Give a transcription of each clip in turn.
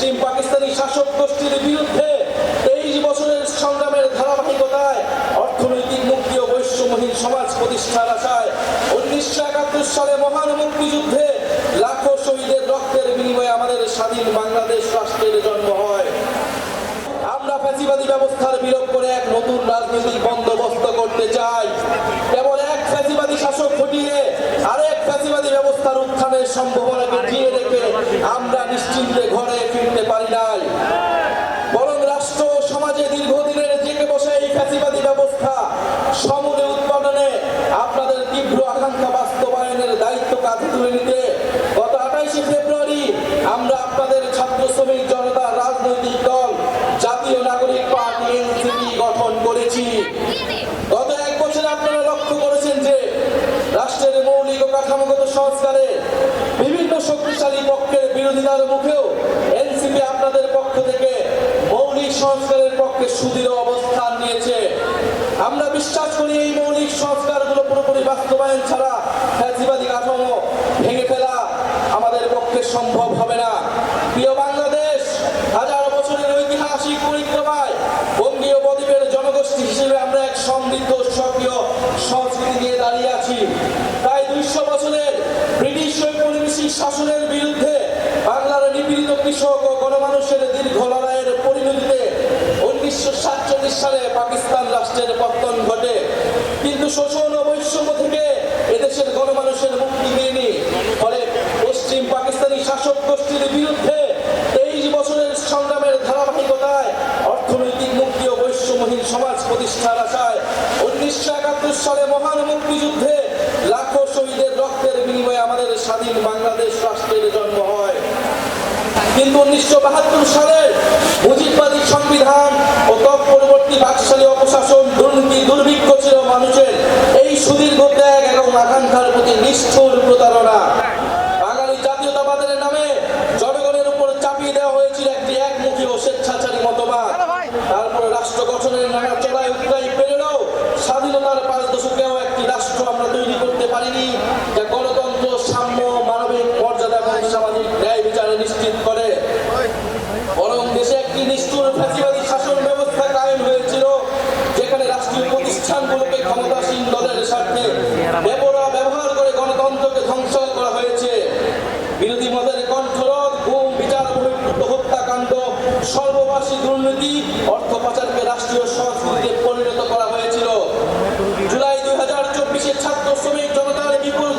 পশ্চিম পাকিস্তানি শাসক গোষ্ঠীর বিরুদ্ধে 23 বছরের সংগ্রামের ধারাবাহিকতায় অর্থনৈতিক মুক্তি ও বৈষম্যহীন সমাজ প্রতিষ্ঠার আশায় 1971 সালে মহান মুক্তিযুদ্ধে লাখো শহীদের রক্তের বিনিময়ে আমাদের স্বাধীন বাংলাদেশ রাষ্ট্রের জন্ম হয়। আমরা ফ্যাসিবাদী ব্যবস্থার বিলোপ করে এক নতুন রাজনৈতিক বন্দোবস্ত করতে চাই। কেবল এক ফ্যাসিবাদী শাসক হটিয়ে আরেক ফ্যাসিবাদী ব্যবস্থার উত্থানের সম্ভাবনাকে ঘিরে রেখে আমরা নিশ্চিন্তে ঘরে ফিরতে পারি নাই। বরং রাষ্ট্র ও সমাজে দীর্ঘদিনের জেগে বসে এই ফ্যাসিবাদী ব্যবস্থা সমূলে উৎপাদনে আপনাদের তীব্র আকাঙ্ক্ষা বাস্তবায়নের দায়িত্ব কাঁধে তুলে নিতে গত 28 ফেব্রুয়ারি আমরা আপনাদের ছাত্র শ্রমিক জনতা রাজনৈতিক দল জাতীয় নাগরিক পার্টি এনসিপি গঠন করেছি। গত এক বছরে আপনারা লক্ষ্য করেছেন যে রাষ্ট্রের মৌলিক ও কাঠামোগত সংস্কারে বিভিন্ন শক্তিশালী পক্ষের বিরোধিতার মুখেও এনসিপি আপনাদের পক্ষ থেকে মৌলিক সংস্কারের পক্ষে সুদৃঢ় অবস্থান নিয়েছে। আমরা বিশ্বাস করি এই মৌলিক সংস্কারগুলো পুরোপুরি বাস্তবায়ন ছাড়া ফ্যাসিবাদী কাঠামো ভেঙে ফেলা আমাদের পক্ষে সম্ভব হবে না। প্রিয় বাংলাদেশ, হাজার বছরের ঐতিহাসিক পরিক্রমায় বঙ্গীয় বদ্বীপের জনগোষ্ঠী হিসেবে আমরা এক সমৃদ্ধ সক্রিয় সংস্কৃতি নিয়ে দাঁড়িয়ে আছি। প্রায় 200 বছরের ব্রিটিশ ঔপনিবেশিক শাসনের বিরুদ্ধে বাংলার নিপীড়িত কৃষক ও গণমানুষের দীর্ঘ লড়াইয়ের পরিণতিতে 1947 সালে পাকিস্তান রাষ্ট্রের পতন ঘটে। কিন্তু শোষণ ও বৈষম্য থেকে এদেশের গণমানুষের মুক্তি মেলেনি। ফলে পশ্চিম পাকিস্তানি শাসক গোষ্ঠীর বিরুদ্ধে 23 বছরের সংগ্রামের ধারাবাহিকতায় অর্থনৈতিক মুক্তি ও বৈষম্যহীন সমাজ প্রতিষ্ঠার আশায় 1971 সালে মহান মুক্তিযুদ্ধে লাখো শহীদের রক্তের বিনিময়ে আমাদের স্বাধীন বাংলাদেশ রাষ্ট্রের জন্ম হয়। কিন্তু 1972 সালের মুজিববাদী সংবিধান ও তৎপরবর্তী বাকশালী অপশাসন, দুর্নীতি, দুর্ভিক্ষ ছিল মানুষের এই সুদীর্ঘ ত্যাগ এবং আকাঙ্ক্ষার প্রতি নিষ্ঠুর প্রতারণা। বাঙালি জাতীয়তাবাদের নামে জনগণের উপর চাপিয়ে দেওয়া হয়েছিল একটি একমুখী ও স্বেচ্ছাচারী মতবাদ। তারপরে রাষ্ট্র গঠনের নানা চড়াই উতরাই পেরেও স্বাধীনতার 5 দশকেও একটি রাষ্ট্র আমরা তৈরি করতে পারিনি যা গণতন্ত্র, সাম্য, মানবিক মর্যাদা এবং সামাজিক ন্যায় বিচারে নিশ্চিত করে। বরং দেশে একটি নিষ্ঠুর ফ্যাসিবাদী শাসন ব্যবস্থা কায়েম হয়েছিল যেখানে রাষ্ট্রীয় প্রতিষ্ঠানগুলোকে ক্ষমতাসীন দলের স্বার্থে ব্যবহার করে গণতন্ত্রকে ধ্বংস করা হয়েছে। বিরোধী মতের কণ্ঠরোধ, গুম, বিচার বহির্ভূত হত্যাকাণ্ড, সর্ববাসী দুর্নীতি, অর্থ পাচারকে রাষ্ট্রীয় সংস্কৃতিতে পরিণত করা হয়েছিল। জুলাই 2024 ছাত্র শ্রমিক জনতার বিপুল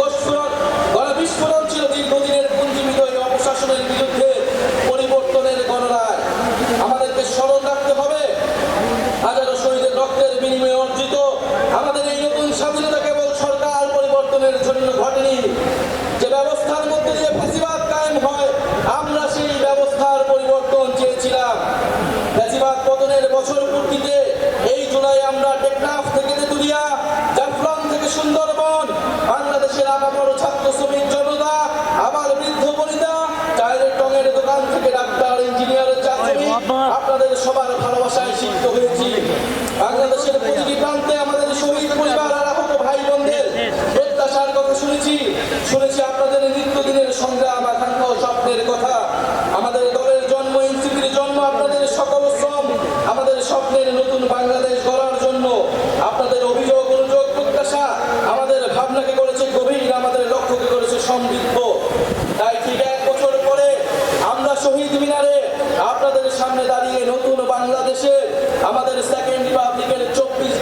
গণবিস্ফোরণ ছিল দীর্ঘদিনের পুঞ্জীবিত এই অপশাসনের বিরুদ্ধে পরিবর্তনের গণনায়। আমাদেরকে স্মরণ রাখতে হবে হাজারো শহীদের রক্তের বিনিময়ে অর্জিত আমাদের এই নতুন স্বাধীনতা কেবল সরকার পরিবর্তনের জন্য ঘটেনি। যে ব্যবস্থার মধ্যে দিয়ে ফ্যাসিবাদ কায়েম হয় আমরা সেই ব্যবস্থার পরিবর্তন চেয়েছিলাম। ফ্যাসিবাদ পতনের বছর পূর্তিতে এই জুলাই আমরা টেকনাফ থেকে তেতুলিয়া, জাফলং থেকে সুন্দরবন, বাংলাদেশের আপামর ছাত্র শ্রমিক জনতা, আবার বৃদ্ধ বনিতা, চায়ের টঙের দোকান থেকে ডাক্তার, ইঞ্জিনিয়ারের চাকরি, আপনাদের সবার ভালোবাসায় সিক্ত হয়েছি। বাংলাদেশের প্রতিটি প্রান্তে আমাদের শহীদ পরিবার আর আহত ভাই বোনদের প্রত্যাশার কথা শুনেছি আপনাদের নিত্যদিনের সংগ্রাম, আকাঙ্ক্ষা ও স্বপ্নের কথা। আমাদের দলের জন্ম, এনসিপির জন্ম আপনাদের সকল শ্রম, আমাদের স্বপ্নের নতুন বাংলাদেশ গড়ার জন্য। আপনাদের অভিযোগ, অনুযোগ, প্রত্যাশা আমাদের ভাবনাকে করেছে গভীর, আমাদের লক্ষ্যকে করেছে সমৃদ্ধ। তাই ঠিক 1 বছর পরে আমরা শহীদ মিনারে আপনাদের সামনে দাঁড়িয়ে নতুন বাংলাদেশে আমাদের সেকেন্ড রিপাবলিকের 24